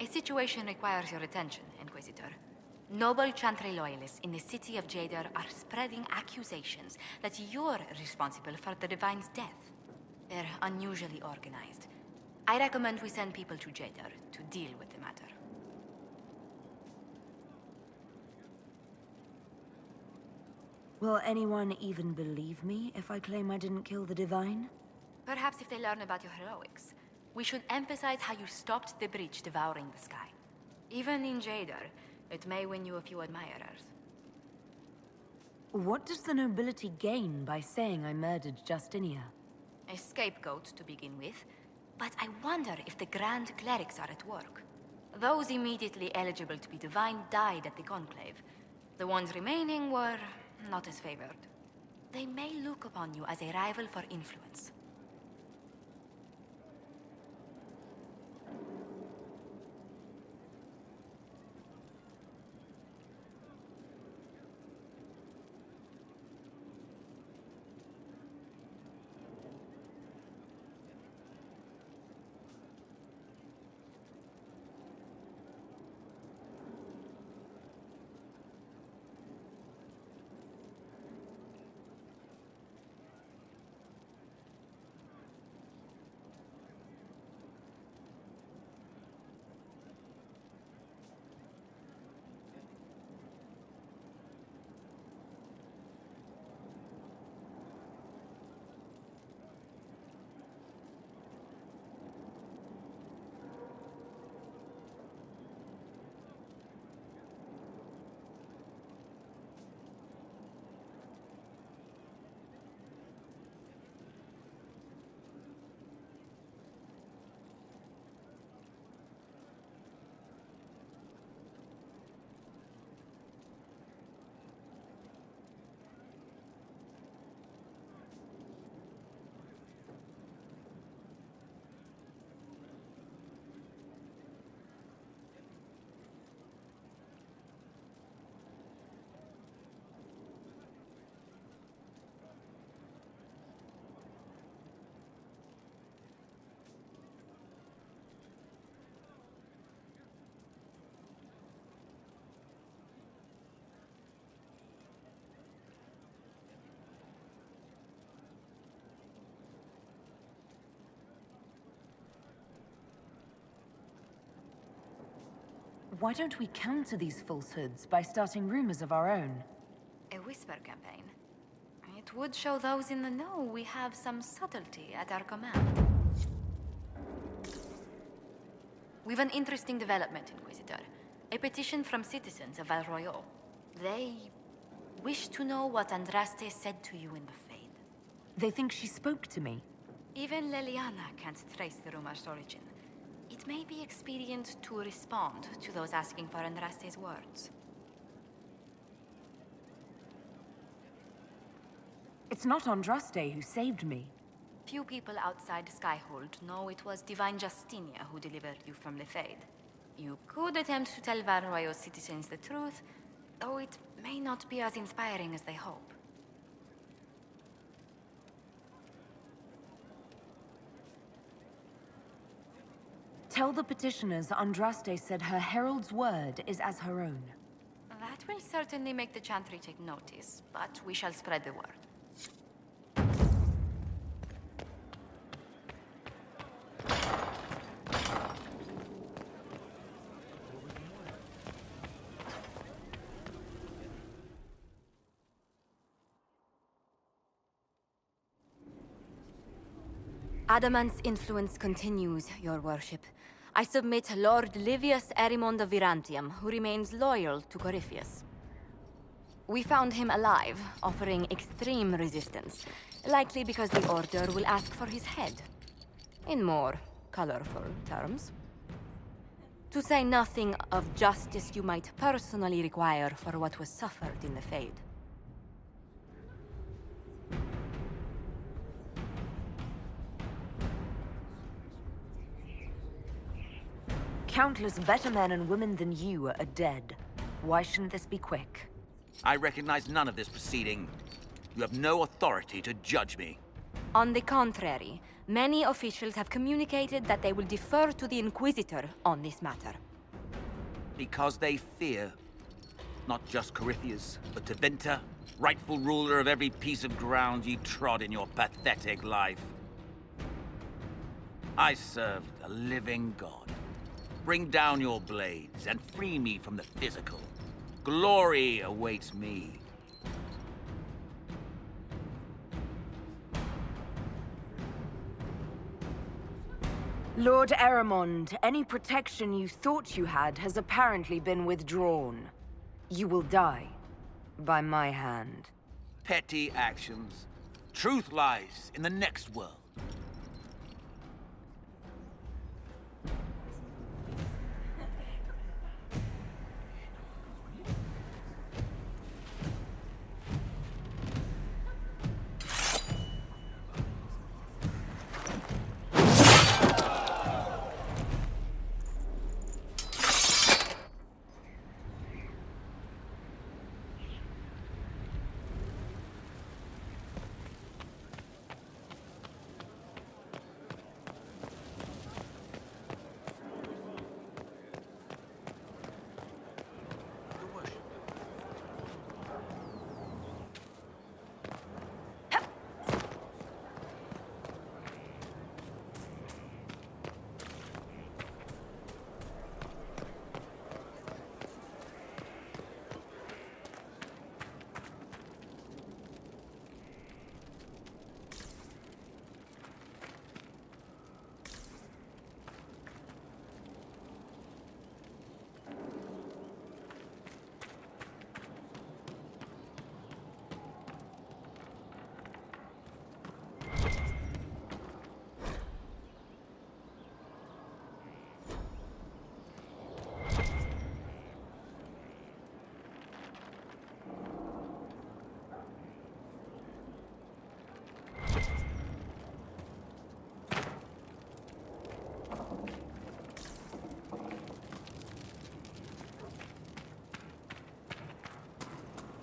This situation requires your attention, Inquisitor. Noble Chantry loyalists in the city of Jadar are spreading accusations that you're responsible for the Divine's death. They're unusually organized. I recommend we send people to Jadar to deal with the matter. Will anyone even believe me if I claim I didn't kill the Divine? Perhaps if they learn about your heroics. We should emphasize how you stopped the breach devouring the sky. Even in Jadar, it may win you a few admirers. What does the nobility gain by saying I murdered Justinia? A scapegoat to begin with, but I wonder if the Grand Clerics are at work. Those immediately eligible to be Divine died at the Conclave. The ones remaining were not as favored. They may look upon you as a rival for influence. Why don't we counter these falsehoods by starting rumors of our own? A whisper campaign. It would show those in the know we have some subtlety at our command. We've an interesting development, Inquisitor. A petition from citizens of Val Royal. They wish to know what Andraste said to you in the Fade. They think she spoke to me. Even Leliana can't trace the rumor's origin. It may be expedient to respond to those asking for Andraste's words. It's not Andraste who saved me. Few people outside Skyhold know it was Divine Justinia who delivered you from the Fade. You could attempt to tell Val Royal's citizens the truth, though it may not be as inspiring as they hope. Tell the petitioners Andraste said her herald's word is as her own. That will certainly make the Chantry take notice, but we shall spread the word. Adamant's influence continues, your worship. I submit Lord Livius Erimond of Virantium, who remains loyal to Corypheus. We found him alive, offering extreme resistance, likely because the Order will ask for his head. In more colorful terms. To say nothing of justice you might personally require for what was suffered in the Fade. Countless better men and women than you are dead. Why shouldn't this be quick? I recognize none of this proceeding. You have no authority to judge me. On the contrary, many officials have communicated that they will defer to the Inquisitor on this matter. Because they fear not just Corypheus, but Tevinter, rightful ruler of every piece of ground ye trod in your pathetic life. I serve a living god. Bring down your blades and free me from the physical. Glory awaits me. Lord Erimond, any protection you thought you had has apparently been withdrawn. You will die. By my hand. Petty actions. Truth lies in the next world.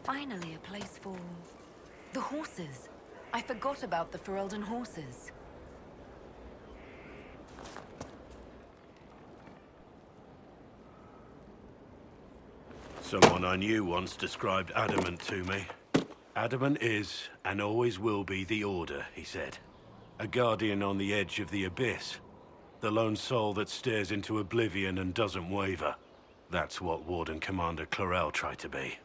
Finally, a place for... the horses. I forgot about the Ferelden horses. Someone I knew once described adamant to me. Adamant is, and always will be, the Order, he said. A guardian on the edge of the abyss. The lone soul that stares into oblivion and doesn't waver. That's what Warden Commander Clarel tried to be.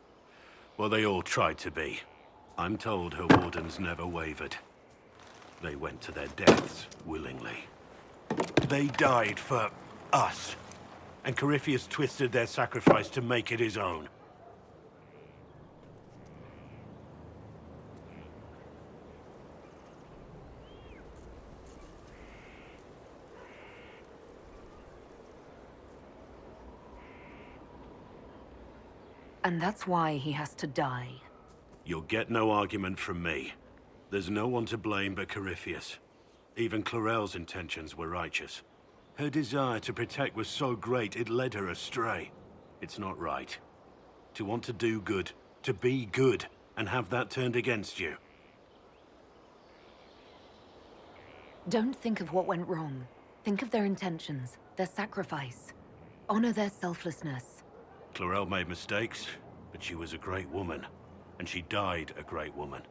Well, they all tried to be. I'm told her wardens never wavered. They went to their deaths willingly. They died for us. And Corypheus twisted their sacrifice to make it his own. And that's why he has to die. You'll get no argument from me. There's no one to blame but Corypheus. Even Clarel's intentions were righteous. Her desire to protect was so great it led her astray. It's not right. To want to do good, to be good, and have that turned against you. Don't think of what went wrong. Think of their intentions, their sacrifice. Honor their selflessness. Clarel made mistakes, but she was a great woman. And she died a great woman.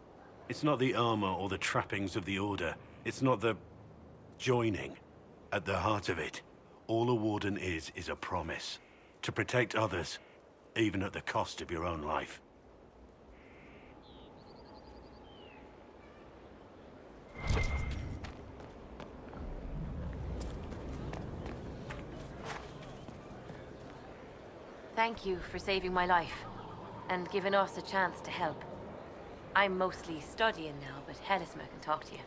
It's not the armor or the trappings of the Order. It's not the... joining. At the heart of it, all a warden is a promise. To protect others, even at the cost of your own life. Thank you for saving my life, and giving us a chance to help. I'm mostly studying now, but Aellyce can talk to you.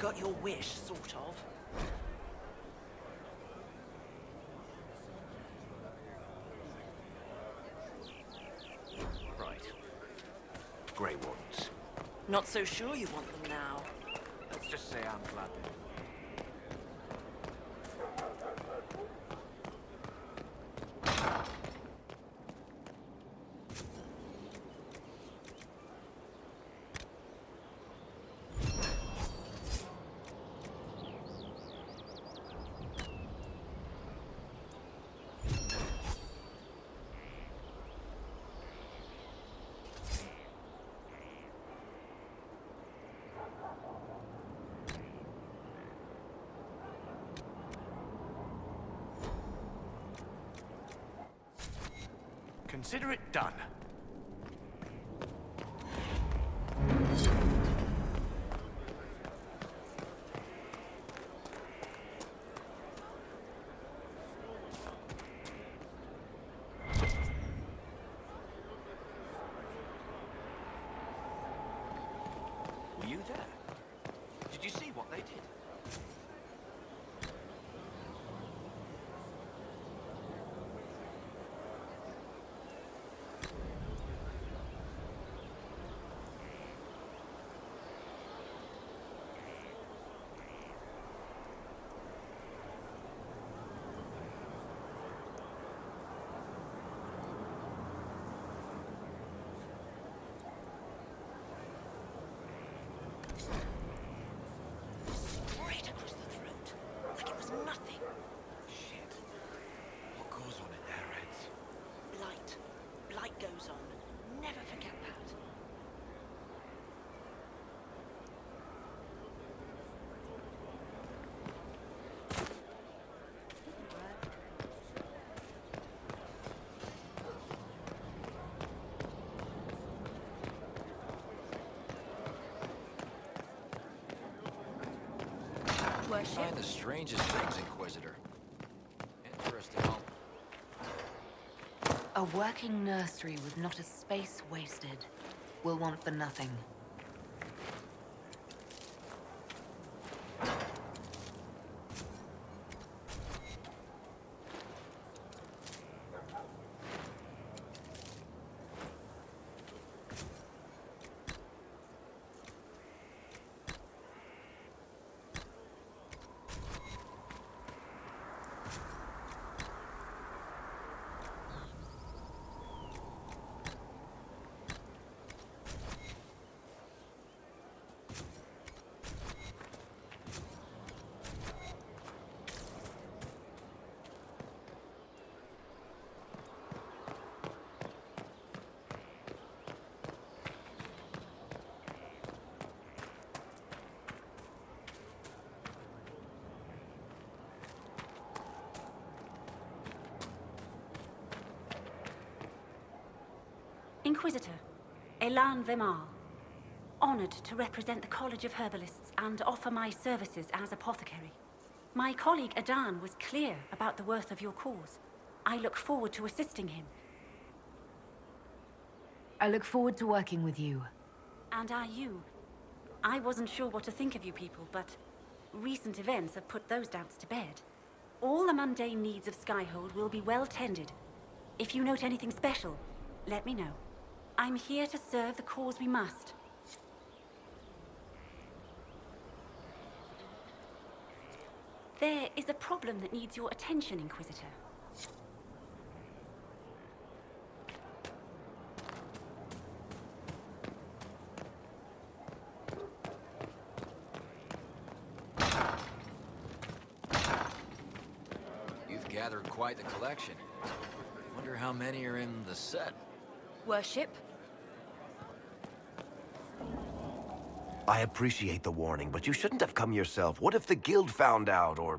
got your wish, sort of. Right. Grey Wardens. Not so sure you want them now. Let's just say I'm glad. Consider it done. Were you there? Did you see what they did? Right across the throat, like it was nothing. Shit. What goes on in their heads? Blight. Blight goes on. Never forget that. Find the strangest things, Inquisitor. Interesting. A working nursery with not a space wasted. Will want for nothing. Inquisitor, Elan Vemar. Honored to represent the College of Herbalists and offer my services as apothecary. My colleague Adan was clear about the worth of your cause. I look forward to assisting him. I look forward to working with you. And are you? I wasn't sure what to think of you people, but recent events have put those doubts to bed. All the mundane needs of Skyhold will be well tended. If you note anything special, let me know. I'm here to serve the cause we must. There is a problem that needs your attention, Inquisitor. You've gathered quite the collection. Wonder how many are in the set. Worship? I appreciate the warning, but you shouldn't have come yourself. What if the guild found out, or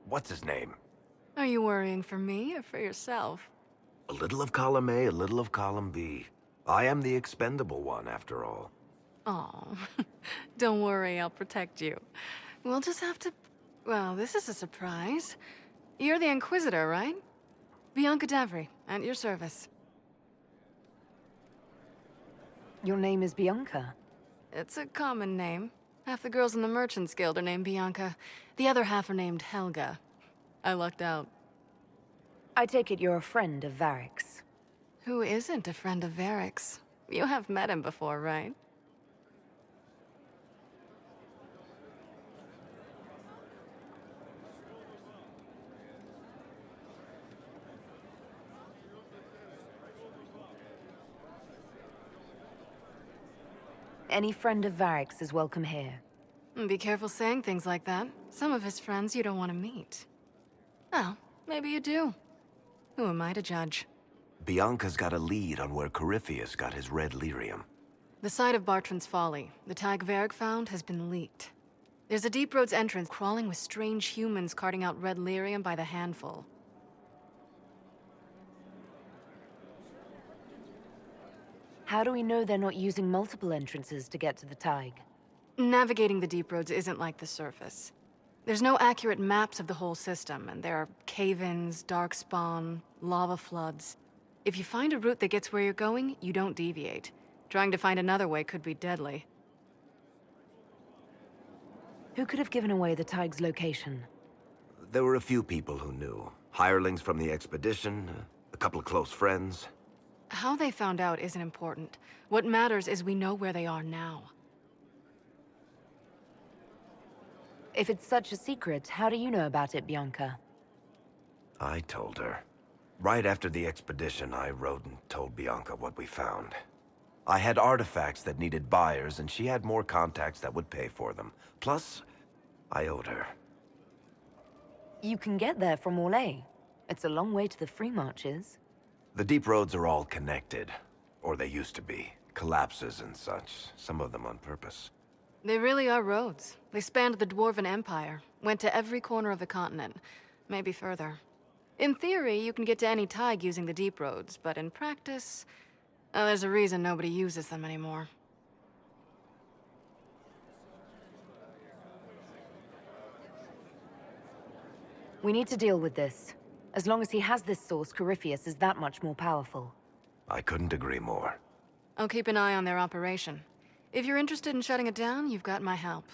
what's his name? Are you worrying for me or for yourself? A little of column A, a little of column B. I am the expendable one, after all. Oh, don't worry, I'll protect you. We'll just have to... Well, this is a surprise. You're the Inquisitor, right? Bianca Davry, at your service. Your name is Bianca. It's a common name. Half the girls in the Merchants Guild are named Bianca. The other half are named Helga. I lucked out. I take it you're a friend of Varric's. Who isn't a friend of Varric's? You have met him before, right? Any friend of Varric's is welcome here. Be careful saying things like that. Some of his friends you don't want to meet. Oh, maybe you do. Who am I to judge? Bianca's got a lead on where Corypheus got his red lyrium. The site of Bartran's Folly, the tag Varric found, has been leaked. There's a Deep Roads entrance crawling with strange humans carting out red lyrium by the handful. How do we know they're not using multiple entrances to get to the Tig? Navigating the Deep Roads isn't like the surface. There's no accurate maps of the whole system, and there are cave-ins, darkspawn, lava floods. If you find a route that gets where you're going, you don't deviate. Trying to find another way could be deadly. Who could have given away the Tig's location? There were a few people who knew. Hirelings from the expedition, a couple of close friends. How they found out isn't important. What matters is we know where they are now. If it's such a secret, how do you know about it, Bianca? I told her. Right after the expedition, I wrote and told Bianca what we found. I had artifacts that needed buyers, and she had more contacts that would pay for them. Plus, I owed her. You can get there from Orlais. It's a long way to the Free Marches. The deep roads are all connected. Or they used to be. Collapses and such. Some of them on purpose. They really are roads. They spanned the Dwarven Empire, went to every corner of the continent, maybe further. In theory, you can get to any Tig using the deep roads, but in practice, there's a reason nobody uses them anymore. We need to deal with this. As long as he has this source, Corypheus is that much more powerful. I couldn't agree more. I'll keep an eye on their operation. If you're interested in shutting it down, you've got my help.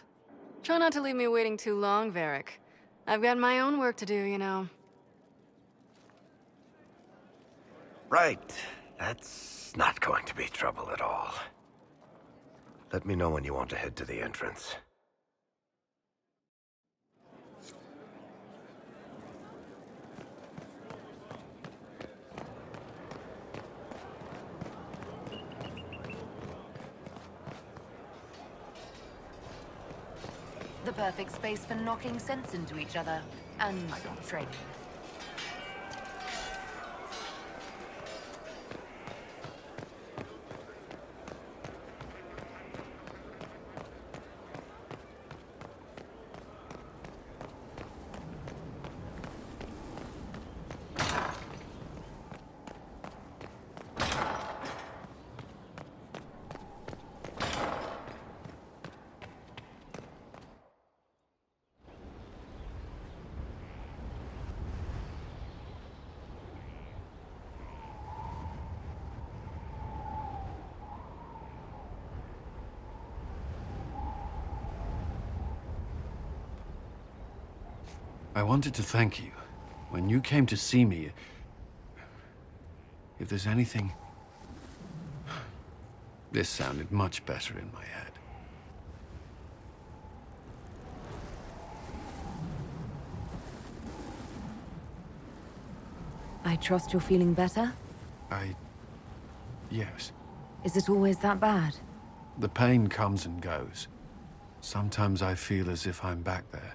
Try not to leave me waiting too long, Varric. I've got my own work to do, you know. Right. That's not going to be trouble at all. Let me know when you want to head to the entrance. The perfect space for knocking sense into each other, and training. I wanted to thank you. When you came to see me, if there's anything... This sounded much better in my head. I trust you're feeling better? Yes. Is it always that bad? The pain comes and goes. Sometimes I feel as if I'm back there.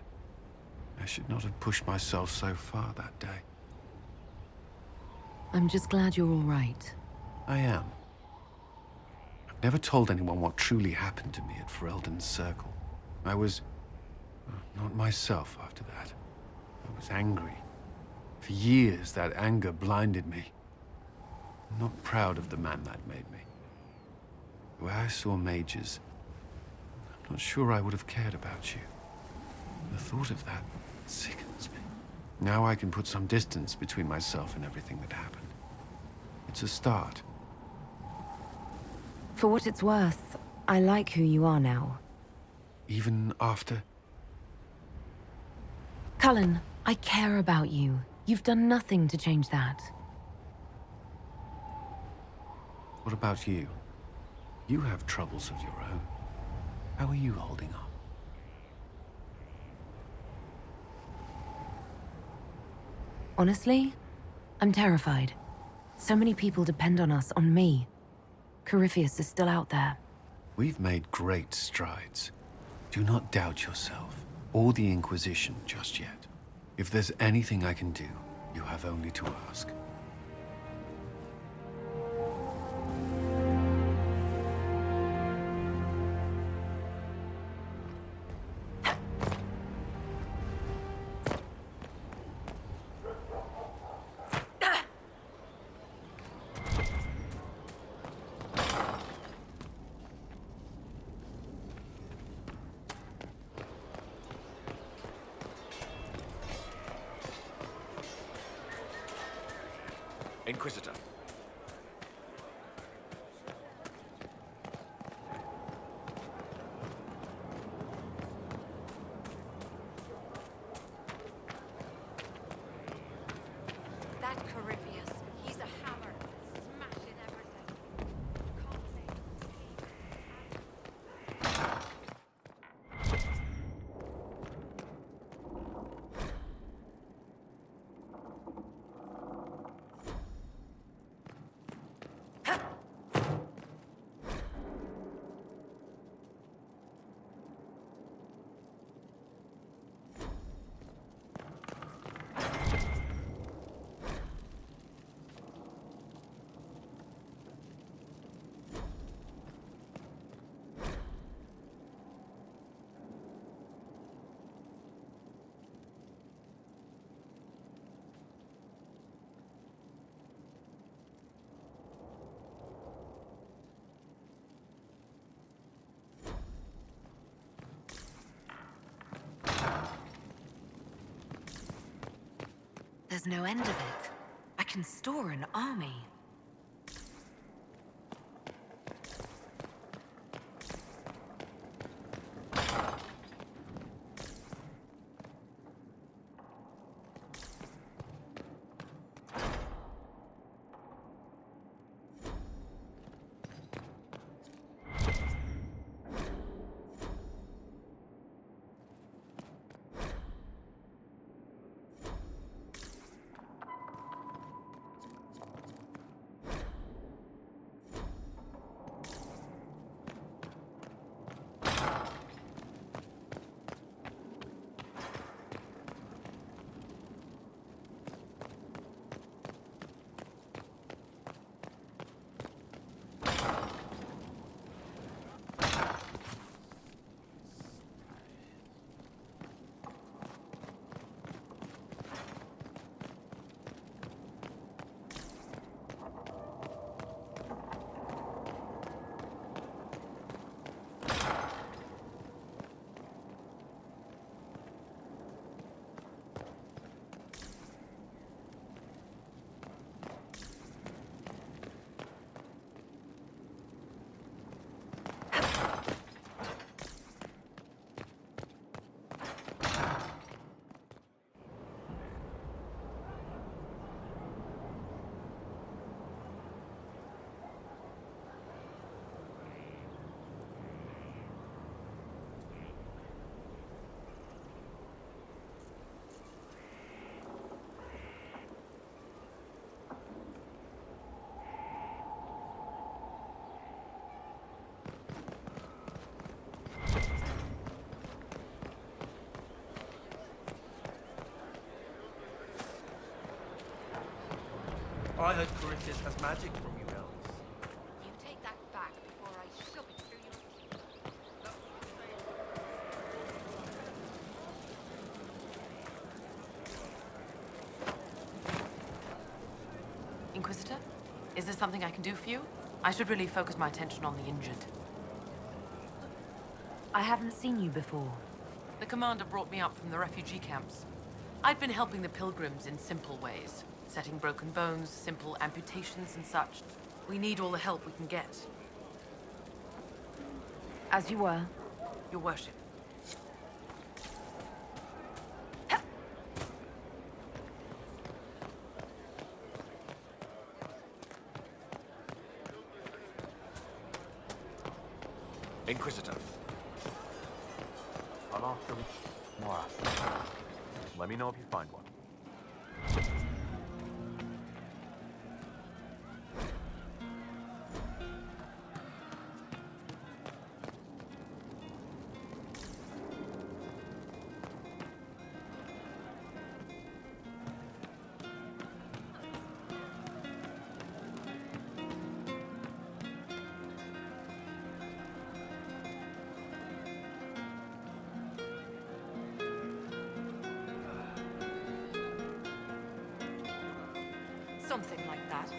I should not have pushed myself so far that day. I'm just glad you're all right. I am. I've never told anyone what truly happened to me at Ferelden's Circle. I was... not myself after that. I was angry. For years, that anger blinded me. I'm not proud of the man that made me. The way I saw mages, I'm not sure I would have cared about you. The thought of that sickens me. Now I can put some distance between myself and everything that happened. It's a start. For what it's worth, I like who you are now. Even after... Cullen, I care about you. You've done nothing to change that. What about you? You have troubles of your own. How are you holding up? Honestly, I'm terrified. So many people depend on us, on me. Corypheus is still out there. We've made great strides. Do not doubt yourself, or the Inquisition just yet. If there's anything I can do, you have only to ask. Inquisitor. That Corypheus, he's a hammer, smashing everything. There's no end of it. I can store an army. I heard Corypheus has magic from you, Aellyce. You take that back before I shove it through your... Inquisitor? Is there something I can do for you? I should really focus my attention on the injured. I haven't seen you before. The commander brought me up from the refugee camps. I've been helping the pilgrims in simple ways. Setting broken bones, simple amputations and such. We need all the help we can get. As you were. Your worship, Inquisitor. Run off from Mora. Let me know if you find one. Something like that.